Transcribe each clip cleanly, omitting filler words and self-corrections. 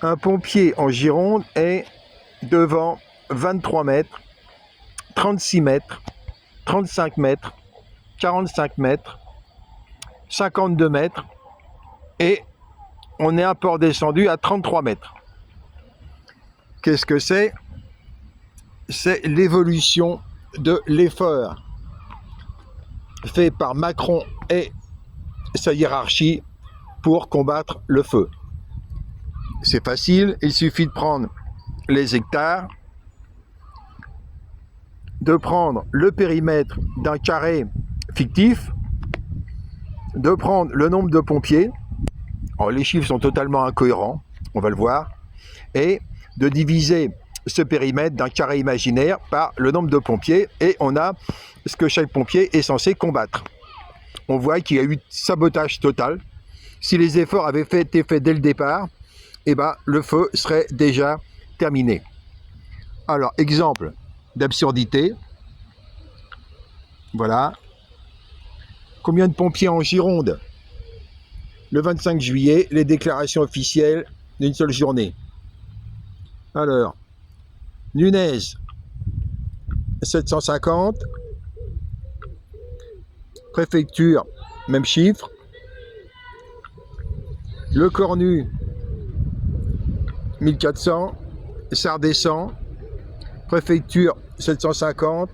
Un pompier en Gironde est devant 23 mètres, 36 mètres, 35 mètres, 45 mètres, 52 mètres et on est un peu redescendu à 33 mètres. Qu'est-ce que c'est? C'est l'évolution de l'effort fait par Macron et sa hiérarchie pour combattre le feu. C'est facile, il suffit de prendre les hectares, de prendre le périmètre d'un carré fictif, de prendre le nombre de pompiers, alors les chiffres sont totalement incohérents, on va le voir, et de diviser ce périmètre d'un carré imaginaire par le nombre de pompiers, et on a ce que chaque pompier est censé combattre. On voit qu'il y a eu sabotage total. Si les efforts avaient été faits dès le départ, eh ben, le feu serait déjà terminé. Alors, exemple d'absurdité. Voilà. Combien de pompiers en Gironde? Le 25 juillet, les déclarations officielles d'une seule journée. Alors, Nunez, 750. Préfecture, même chiffre. Le Cornu, 1400. Ça redescend. Préfecture, 750.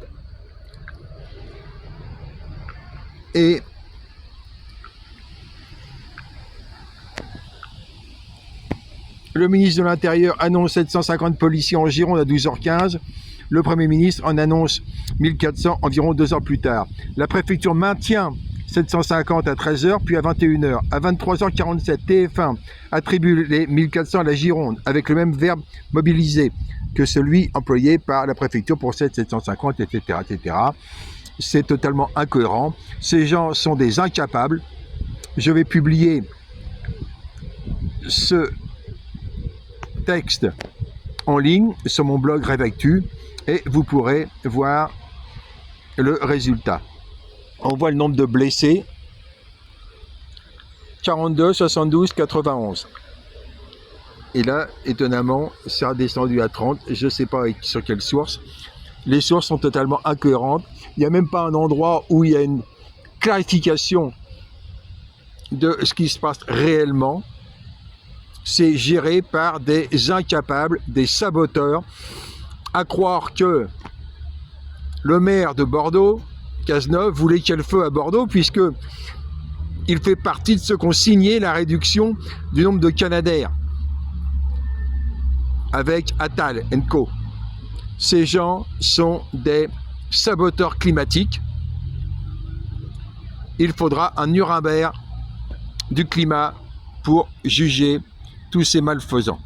Et le ministre de l'Intérieur annonce 750 policiers en Gironde à 12h15. Le Premier ministre en annonce 1400 environ 2 heures plus tard. La préfecture maintient 750 à 13h, puis à 21h. À 23h47, TF1 attribue les 1400 à la Gironde, avec le même verbe mobilisé que celui employé par la préfecture pour 750, etc., etc. C'est totalement incohérent. Ces gens sont des incapables. Je vais publier ce texte en ligne sur mon blog Rêve Actu et vous pourrez voir le résultat. On voit le nombre de blessés, 42, 72, 91. Et là, étonnamment, ça a descendu à 30. Je ne sais pas sur quelle source. Les sources sont totalement incohérentes. Il n'y a même pas un endroit où il y a une clarification de ce qui se passe réellement. C'est géré par des incapables, des saboteurs, à croire que le maire de Bordeaux, Cazeneuve, voulait qu'il y ait le feu à Bordeaux, puisque il fait partie de ceux qui ont signé la réduction du nombre de Canadair avec Attal & Co. Ces gens sont des saboteurs climatiques. Il faudra un Nuremberg du climat pour juger tous ces malfaisants.